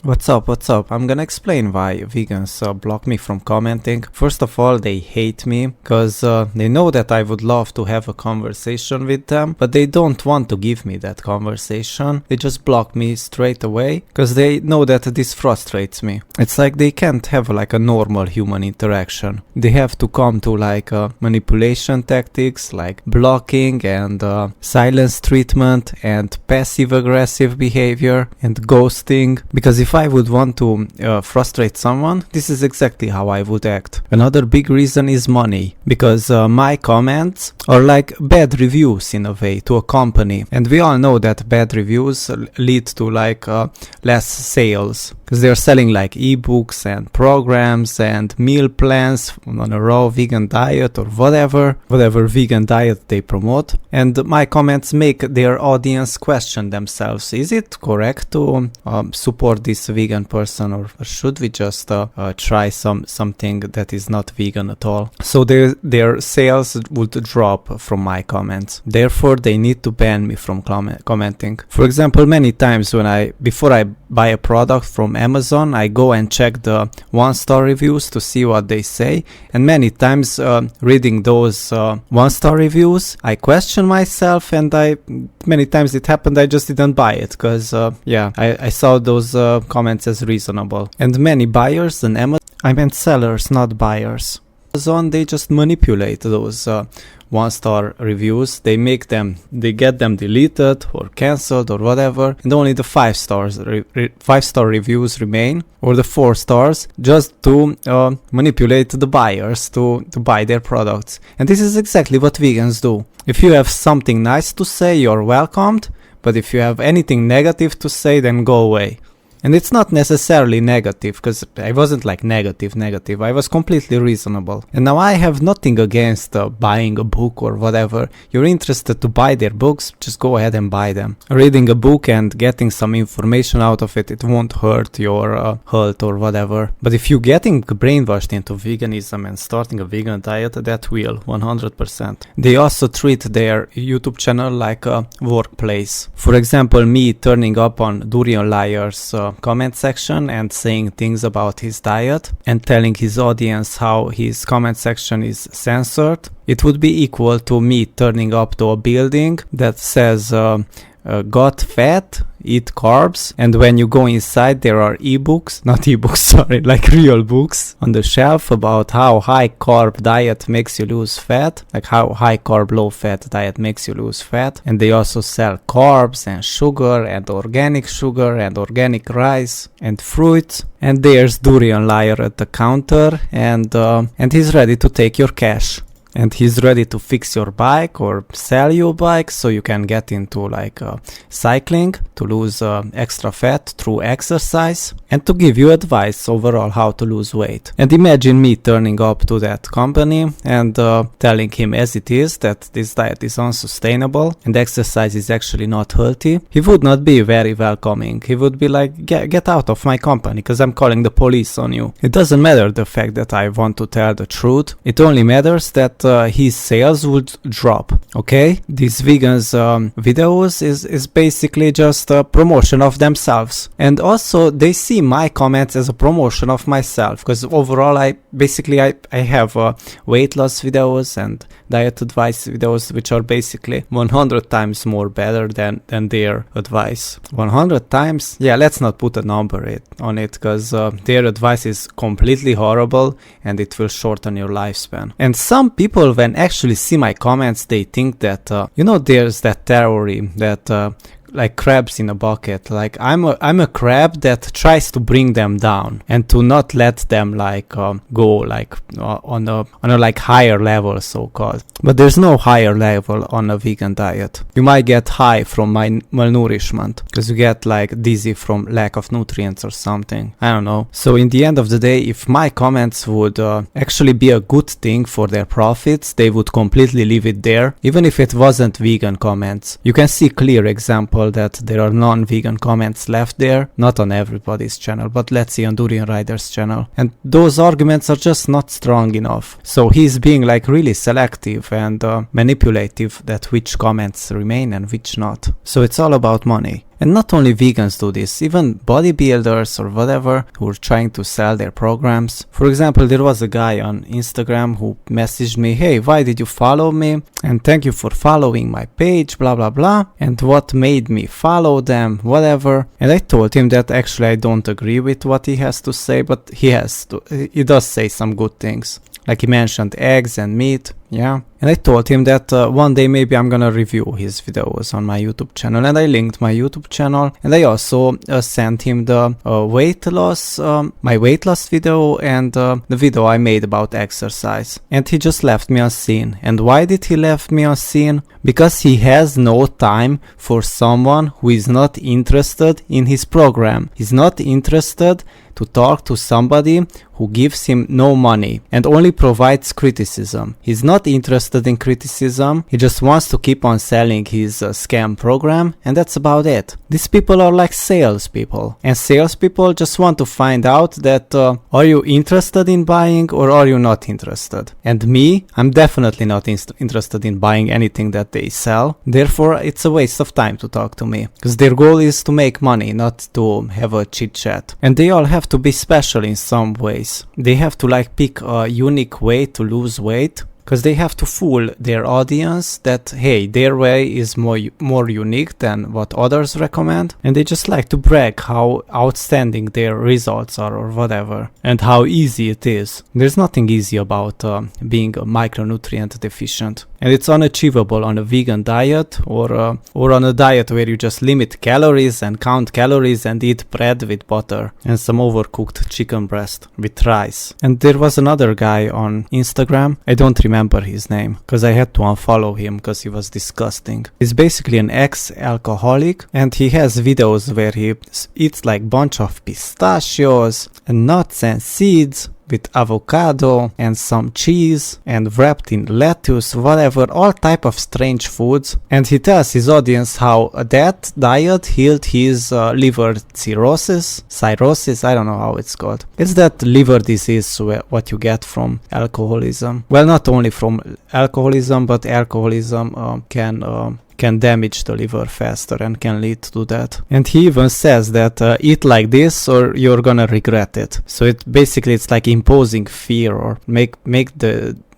What's up, what's up? I'm gonna explain why vegans block me from commenting. First of all, they hate me because they know that I would love to have a conversation with them, but they don't want to give me that conversation. They just block me straight away because they know that this frustrates me. It's like they can't have like a normal human interaction. They have to come to like manipulation tactics like blocking and silence treatment and passive aggressive behavior and ghosting, because if I would want to frustrate someone, this is exactly how I would act. Another big reason is money, because my comments are like bad reviews in a way to a company, and we all know that bad reviews lead to like less sales, because they're selling like ebooks and programs and meal plans on a raw vegan diet or whatever vegan diet they promote, and my comments make their audience question themselves. Is it correct to support this vegan person, or should we just try something that is not vegan at all? So their sales would drop from my comments. Therefore, they need to ban me from commenting. For example, many times before I buy a product from Amazon, I go and check the 1-star reviews to see what they say, and many times reading those 1-star reviews, I question myself, and many times it happened I just didn't buy it because I saw those comments as reasonable. And many buyers on Amazon, I meant sellers, not buyers. Amazon, they just manipulate those 1-star reviews. They get them deleted or cancelled or whatever, and only the 5-star reviews remain, or the 4 stars, just to manipulate the buyers to buy their products. And this is exactly what vegans do. If you have something nice to say, you're welcomed, but if you have anything negative to say, then go away. And it's not necessarily negative, because I wasn't like negative. I was completely reasonable. And now I have nothing against buying a book or whatever. You're interested to buy their books, just go ahead and buy them. Reading a book and getting some information out of it, it won't hurt your health or whatever. But if you're getting brainwashed into veganism and starting a vegan diet, that will, 100%. They also treat their YouTube channel like a workplace. For example, me turning up on durianrider's comment section and saying things about his diet and telling his audience how his comment section is censored, it would be equal to me turning up to a building that says got fat, eat carbs, and when you go inside there are like real books on the shelf about how high carb diet makes you lose fat, like how high carb low fat diet makes you lose fat. And they also sell carbs and sugar and organic rice and fruit. And there's durianrider at the counter, and he's ready to take your cash. And he's ready to fix your bike or sell you a bike so you can get into like cycling to lose extra fat through exercise, and to give you advice overall how to lose weight. And imagine me turning up to that company and telling him as it is that this diet is unsustainable and exercise is actually not healthy. He would not be very welcoming. He would be like, get out of my company because I'm calling the police on you. It doesn't matter the fact that I want to tell the truth. It only matters that his sales would drop. Okay, these vegans videos is basically just a promotion of themselves, and also they see my comments as a promotion of myself, because overall I have weight loss videos and diet advice videos which are basically 100 times more better than their advice. 100 times? Yeah, let's not put a number on it, because their advice is completely horrible and it will shorten your lifespan. And some people, when actually see my comments, they think that there's that theory that like crabs in a bucket, like I'm a crab that tries to bring them down and to not let them like go like on a like higher level, so called. But there's no higher level on a vegan diet. You might get high from malnourishment because you get like dizzy from lack of nutrients or something, I don't know. So in the end of the day, if my comments would actually be a good thing for their profits, they would completely leave it there, even if it wasn't vegan comments. You can see clear example that there are non-vegan comments left there, not on everybody's channel, but let's see on durianrider's channel. And those arguments are just not strong enough. So he's being like really selective and manipulative that which comments remain and which not. So it's all about money. And not only vegans do this, even bodybuilders or whatever who are trying to sell their programs. For example, there was a guy on Instagram who messaged me, hey, why did you follow me? And thank you for following my page, blah blah blah. And what made me follow them, whatever. And I told him that actually I don't agree with what he has to say, but he does say some good things. Like he mentioned eggs and meat, yeah. And I told him that one day maybe I'm gonna review his videos on my YouTube channel, and I linked my YouTube channel, and I also sent him the my weight loss video and the video I made about exercise. And he just left me unseen. And why did he left me unseen? Because he has no time for someone who is not interested in his program. He's not interested to talk to somebody who gives him no money and only provides criticism. He's not interested in criticism. He just wants to keep on selling his scam program, and that's about it. These people are like salespeople, and salespeople just want to find out that are you interested in buying or are you not interested? And me, I'm definitely not interested in buying anything that they sell. Therefore, it's a waste of time to talk to me, because their goal is to make money, not to have a chit chat. And they all have to be special in some ways. They have to like pick a unique way to lose weight, because they have to fool their audience that, hey, their way is more unique than what others recommend, and they just like to brag how outstanding their results are or whatever, and how easy it is. There's nothing easy about being a micronutrient deficient, and it's unachievable on a vegan diet or on a diet where you just limit calories and count calories and eat bread with butter and some overcooked chicken breast with rice. And there was another guy on Instagram, I don't remember his name because I had to unfollow him because he was disgusting. He's basically an ex-alcoholic, and he has videos where he eats like bunch of pistachios and nuts and seeds with avocado and some cheese and wrapped in lettuce, whatever, all type of strange foods. And he tells his audience how that diet healed his liver cirrhosis, I don't know how it's called. It's that liver disease what you get from alcoholism. Well, not only from alcoholism, but alcoholism can damage the liver faster and can lead to that. And he even says that eat like this or you're gonna regret it. So it's like imposing fear or make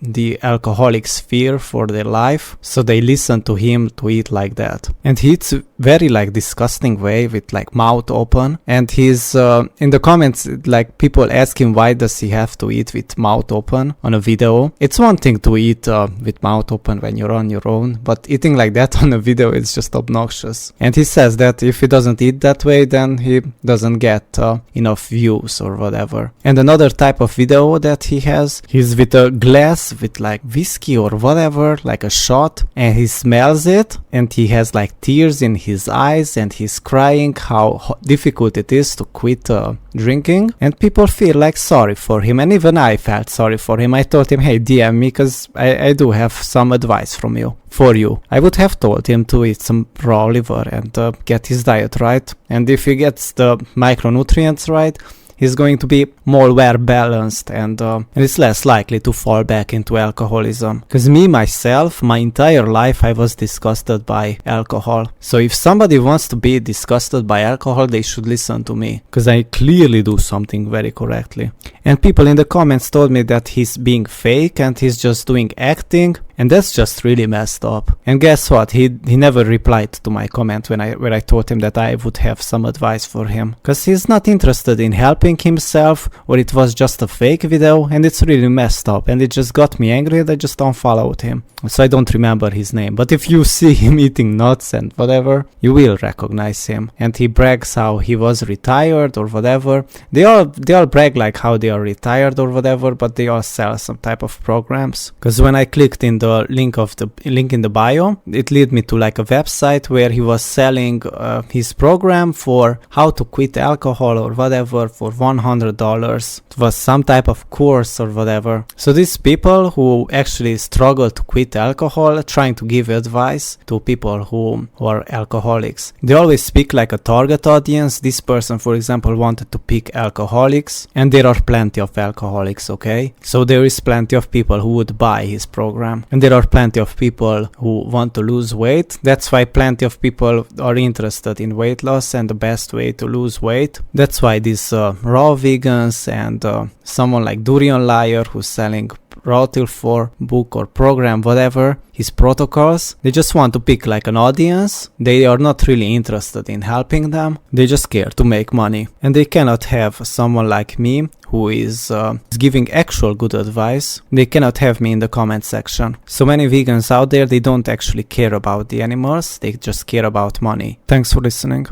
the alcoholics fear for their life, so they listen to him to eat like that. And he eats very like disgusting way with like mouth open, and he's in the comments like people ask him why does he have to eat with mouth open on a video. It's one thing to eat with mouth open when you're on your own, but eating like that on a video is just obnoxious. And he says that if he doesn't eat that way, then he doesn't get enough views or whatever. And another type of video that he has, he's with a glass with like whiskey or whatever, like a shot, and he smells it and he has like tears in his eyes and he's crying how difficult it is to quit drinking, and people feel like sorry for him. And even I felt sorry for him. I told him, hey, DM me because I do have some advice for you. I would have told him to eat some raw liver and get his diet right, and if he gets the micronutrients right, he's going to be more well balanced and it's less likely to fall back into alcoholism. Because myself, my entire life I was disgusted by alcohol. So if somebody wants to be disgusted by alcohol, they should listen to me, because I clearly do something very correctly. And people in the comments told me that he's being fake and he's just doing acting, and that's just really messed up. And guess what? He never replied to my comment where I told him that I would have some advice for him, because he's not interested in helping himself, or it was just a fake video, and it's really messed up, and it just got me angry and I just unfollowed him. So I don't remember his name, but if you see him eating nuts and whatever, you will recognize him. And he brags how he was retired or whatever. They all brag like how they are retired or whatever, but they all sell some type of programs. Because when I clicked in the link in the bio, it led me to like a website where he was selling his program for how to quit alcohol or whatever for $100. It was some type of course or whatever. So these people who actually struggle to quit alcohol, trying to give advice to people who are alcoholics, they always speak like a target audience. This person, for example, wanted to pick alcoholics, and there are plenty of alcoholics, okay? So there is plenty of people who would buy his program. And and there are plenty of people who want to lose weight. That's why plenty of people are interested in weight loss and the best way to lose weight. That's why these raw vegans and someone like durianrider who's selling raw till 4 book or program, whatever, his protocols, they just want to pick like an audience. They are not really interested in helping them. They just care to make money. And they cannot have someone like me who is giving actual good advice. They cannot have me in the comment section. So many vegans out there, they don't actually care about the animals. They just care about money. Thanks for listening.